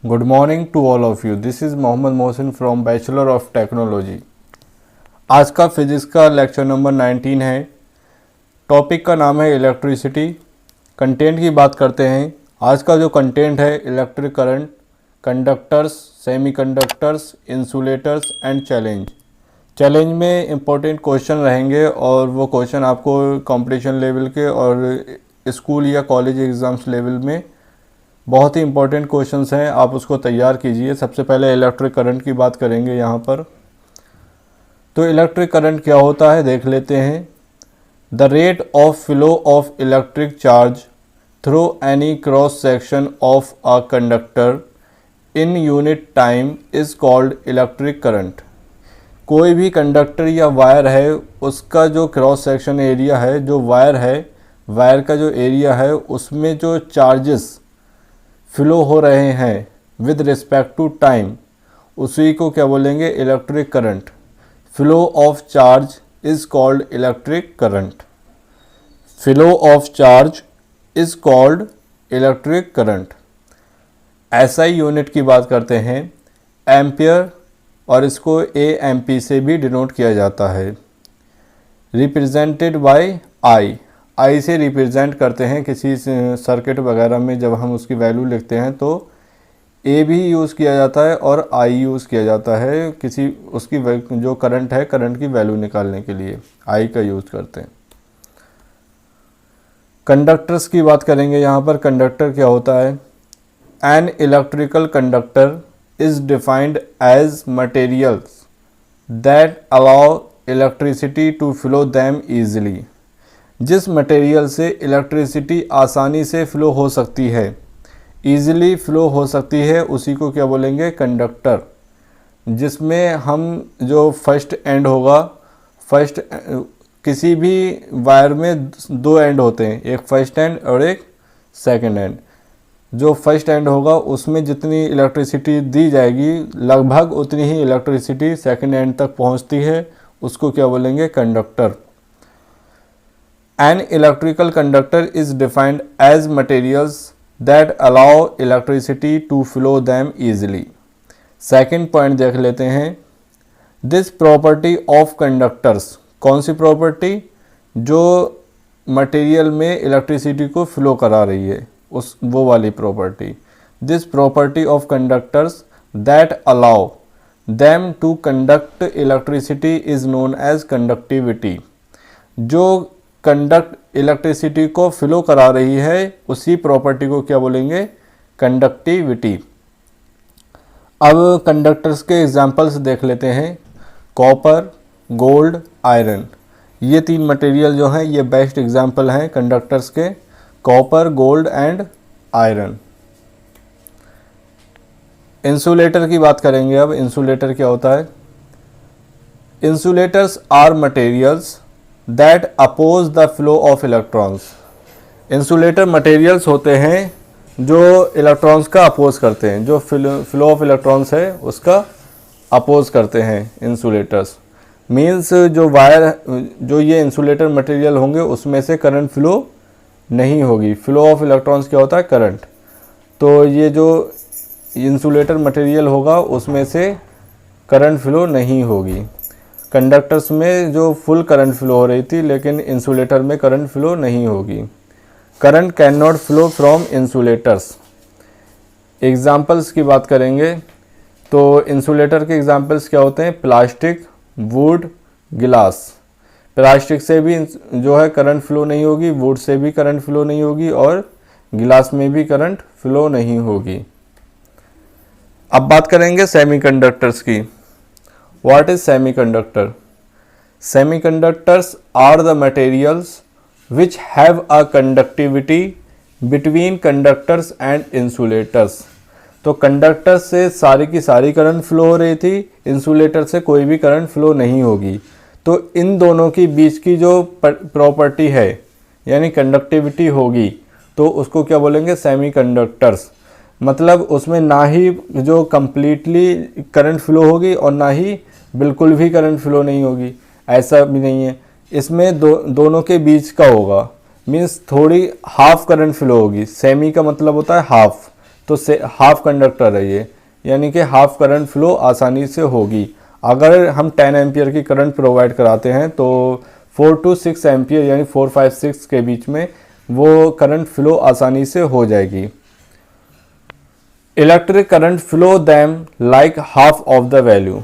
Good morning to all of you. This is Mohammad Mohsin from Bachelor of Technology. आज का physics का lecture number 19 है। Topic का नाम है इलेक्ट्रिसिटी। कंटेंट की बात करते हैं। आज का जो कंटेंट है electric current, conductors, semiconductors, insulators and challenge में इम्पोर्टेंट क्वेश्चन रहेंगे और वो क्वेश्चन आपको कंपटीशन लेवल के और स्कूल या कॉलेज एग्ज़ाम्स लेवल में बहुत ही इंपॉर्टेंट क्वेश्चंस हैं, आप उसको तैयार कीजिए। सबसे पहले इलेक्ट्रिक करंट की बात करेंगे यहाँ पर। तो इलेक्ट्रिक करंट क्या होता है देख लेते हैं। The rate of flow of electric charge through any cross section of a conductor in unit time is called electric current. कोई भी कंडक्टर या वायर है उसका जो क्रॉस सेक्शन एरिया है, जो वायर है, वायर का जो एरिया है उसमें जो चार्जेस फ्लो हो रहे हैं विद रिस्पेक्ट टू टाइम, उसी को क्या बोलेंगे, electric current. Flow of charge is called electric current. Flow of charge is called electric current. SI unit की बात करते हैं, एम्पियर, और इसको एएमपी से भी डिनोट किया जाता है। रिप्रेजेंटेड बाय आई से रिप्रेजेंट करते हैं किसी सर्किट वगैरह में। जब हम उसकी वैल्यू लिखते हैं तो ए भी यूज़ किया जाता है और आई यूज़ किया जाता है किसी उसकी जो करंट है, करंट की वैल्यू निकालने के लिए आई का यूज़ करते हैं। कंडक्टर्स की बात करेंगे यहाँ पर। कंडक्टर क्या होता है? An electrical conductor is defined as materials that allow electricity to flow them easily. जिस मटेरियल से इलेक्ट्रिसिटी आसानी से फ़्लो हो सकती है, ईज़िली फ़्लो हो सकती है, उसी को क्या बोलेंगे, कंडक्टर। जिसमें हम जो फर्स्ट एंड होगा, किसी भी वायर में दो एंड होते हैं, एक फर्स्ट एंड और एक सेकंड एंड। जो फर्स्ट एंड होगा उसमें जितनी इलेक्ट्रिसिटी दी जाएगी लगभग उतनी ही इलेक्ट्रिसिटी सेकंड एंड तक पहुंचती है, उसको क्या बोलेंगे, conductor. An electrical conductor is defined as materials that allow electricity to flow them easily. Second point देख लेते हैं। This property of conductors, कौन सी प्रॉपर्टी? जो मटेरियल में इलेक्ट्रिसिटी को फ्लो करा रही है, वो वाली property. This property of conductors that allow them to conduct electricity is known as conductivity. जो कंडक्ट इलेक्ट्रिसिटी को फ्लो करा रही है उसी प्रॉपर्टी को क्या बोलेंगे, कंडक्टिविटी। अब कंडक्टर्स के एग्जांपल्स देख लेते हैं। कॉपर, गोल्ड, आयरन, ये तीन मटेरियल जो हैं ये बेस्ट एग्जांपल हैं कंडक्टर्स के। Copper, gold and iron. Insulator की बात करेंगे अब। इंसुलेटर क्या होता है? Insulators are materials that oppose the flow of electrons. Insulator materials होते हैं जो इलेक्ट्रॉन्स का अपोज करते हैं, जो फ्लो ऑफ इलेक्ट्रॉन्स है उसका अपोज करते हैं इंसुलेटर्स। मीन्स जो वायर, जो ये इंसुलेटर मटेरियल होंगे उसमें से करंट फ्लो नहीं होगी। फ्लो ऑफ इलेक्ट्रॉन्स क्या होता है, करंट। तो ये जो इंसुलेटर मटेरियल होगा उसमें से करंट फ्लो नहीं होगी। कंडक्टर्स में जो फुल करंट फ्लो हो रही थी, लेकिन इंसुलेटर में करंट फ्लो नहीं होगी। Current can not flow from insulators. Examples की बात करेंगे तो इंसुलेटर के एग्जाम्पल्स क्या होते हैं? प्लास्टिक, वुड, गिलास। प्लास्टिक से भी जो है करंट फ्लो नहीं होगी, वुड से भी करंट फ्लो नहीं होगी और गिलास में भी करंट फ्लो नहीं होगी। अब बात करेंगे सेमीकंडक्टर्स की। What is semiconductor? Semiconductors are the materials which have a conductivity between conductors and insulators. तो कंडक्टर से सारी की सारी करंट फ्लो हो रही थी, इंसुलेटर से कोई भी करंट फ्लो नहीं होगी। तो इन दोनों की बीच की जो प्रॉपर्टी है यानी कंडक्टिविटी होगी तो उसको क्या बोलेंगे, सेमीकंडक्टर्स। मतलब उसमें ना ही जो कंप्लीटली करंट फ्लो होगी और ना ही बिल्कुल भी करंट फ्लो नहीं होगी, ऐसा भी नहीं है। इसमें दोनों के बीच का होगा। मीन्स थोड़ी हाफ करंट फ्लो होगी। सेमी का मतलब होता है हाफ, तो से हाफ कंडक्टर है ये, यानी कि हाफ करंट फ्लो आसानी से होगी। अगर हम 10 एम्पियर की करंट प्रोवाइड कराते हैं तो 4 to 6 एम्पियर यानी 4, 5, 6 के बीच में वो करंट फ्लो आसानी से हो जाएगी। Electric current flow them like half of the value.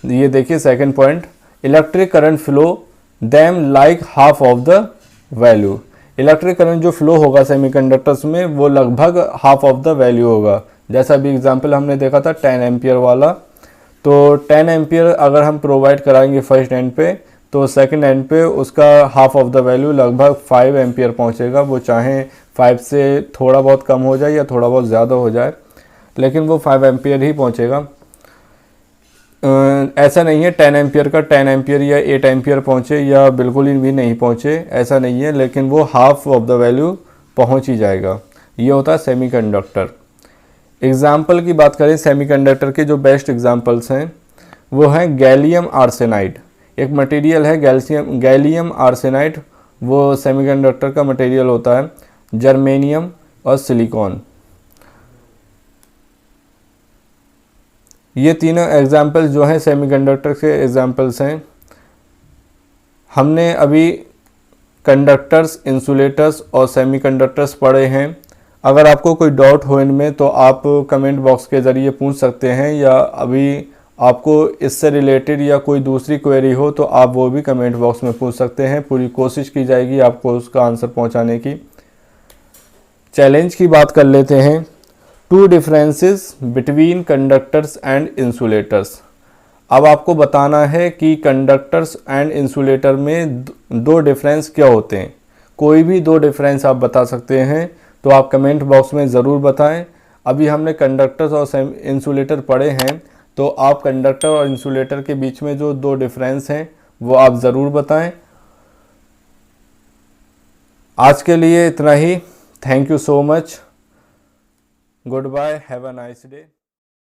ये देखिए second point, electric current flow them like half of the value. Electric current जो फ्लो होगा सेमीकंडक्टर्स में वो लगभग हाफ ऑफ द वैल्यू होगा। जैसा अभी एग्जांपल हमने देखा था 10 एम्पियर वाला, तो 10 एम्पियर अगर हम प्रोवाइड कराएंगे फर्स्ट एंड पे तो सेकंड एंड पे उसका हाफ ऑफ द वैल्यू लगभग 5 एम्पियर पहुंचेगा। वो चाहे 5 से थोड़ा बहुत कम हो जाए या थोड़ा बहुत ज़्यादा हो जाए, लेकिन वो 5 एम्पियर ही पहुंचेगा। ऐसा नहीं है 10 एम्पियर का 10 एम्पियर या 8 एम्पियर पहुंचे या बिल्कुल ही भी नहीं पहुंचे, ऐसा नहीं है, लेकिन वो हाफ ऑफ द वैल्यू पहुंच ही जाएगा। ये होता है सेमीकंडक्टर। एग्जाम्पल की बात करें सेमीकंडक्टर के जो बेस्ट एग्जाम्पल्स हैं वो हैं गैलियम आर्सेनाइड। एक मटेरियल है गैलियम आर्सेनाइड, वो सेमीकंडक्टर का मटेरियल होता है। जर्मेनियम और सिलिकॉन, ये तीनों एग्जाम्पल्स जो हैं सेमीकंडक्टर के एग्जाम्पल्स हैं। हमने अभी कंडक्टर्स, इंसुलेटर्स और सेमीकंडक्टर्स पढ़े हैं। अगर आपको कोई डाउट हो इनमें तो आप कमेंट बॉक्स के ज़रिए पूछ सकते हैं, या अभी आपको इससे रिलेटेड या कोई दूसरी क्वेरी हो तो आप वो भी कमेंट बॉक्स में पूछ सकते हैं। पूरी कोशिश की जाएगी आपको उसका आंसर पहुंचाने की। चैलेंज की बात कर लेते हैं। 2 differences between conductors and insulators. अब आपको बताना है कि कंडक्टर्स एंड इंसुलेटर में 2 डिफरेंस क्या होते हैं। कोई भी 2 डिफरेंस आप बता सकते हैं तो आप कमेंट बॉक्स में ज़रूर बताएं। अभी हमने कंडक्टर्स और इंसुलेटर पढ़े हैं, तो आप कंडक्टर और इंसुलेटर के बीच में जो 2 डिफरेंस हैं वो आप ज़रूर बताएं। आज के लिए इतना ही। Thank you so much. Good bye, have a nice day.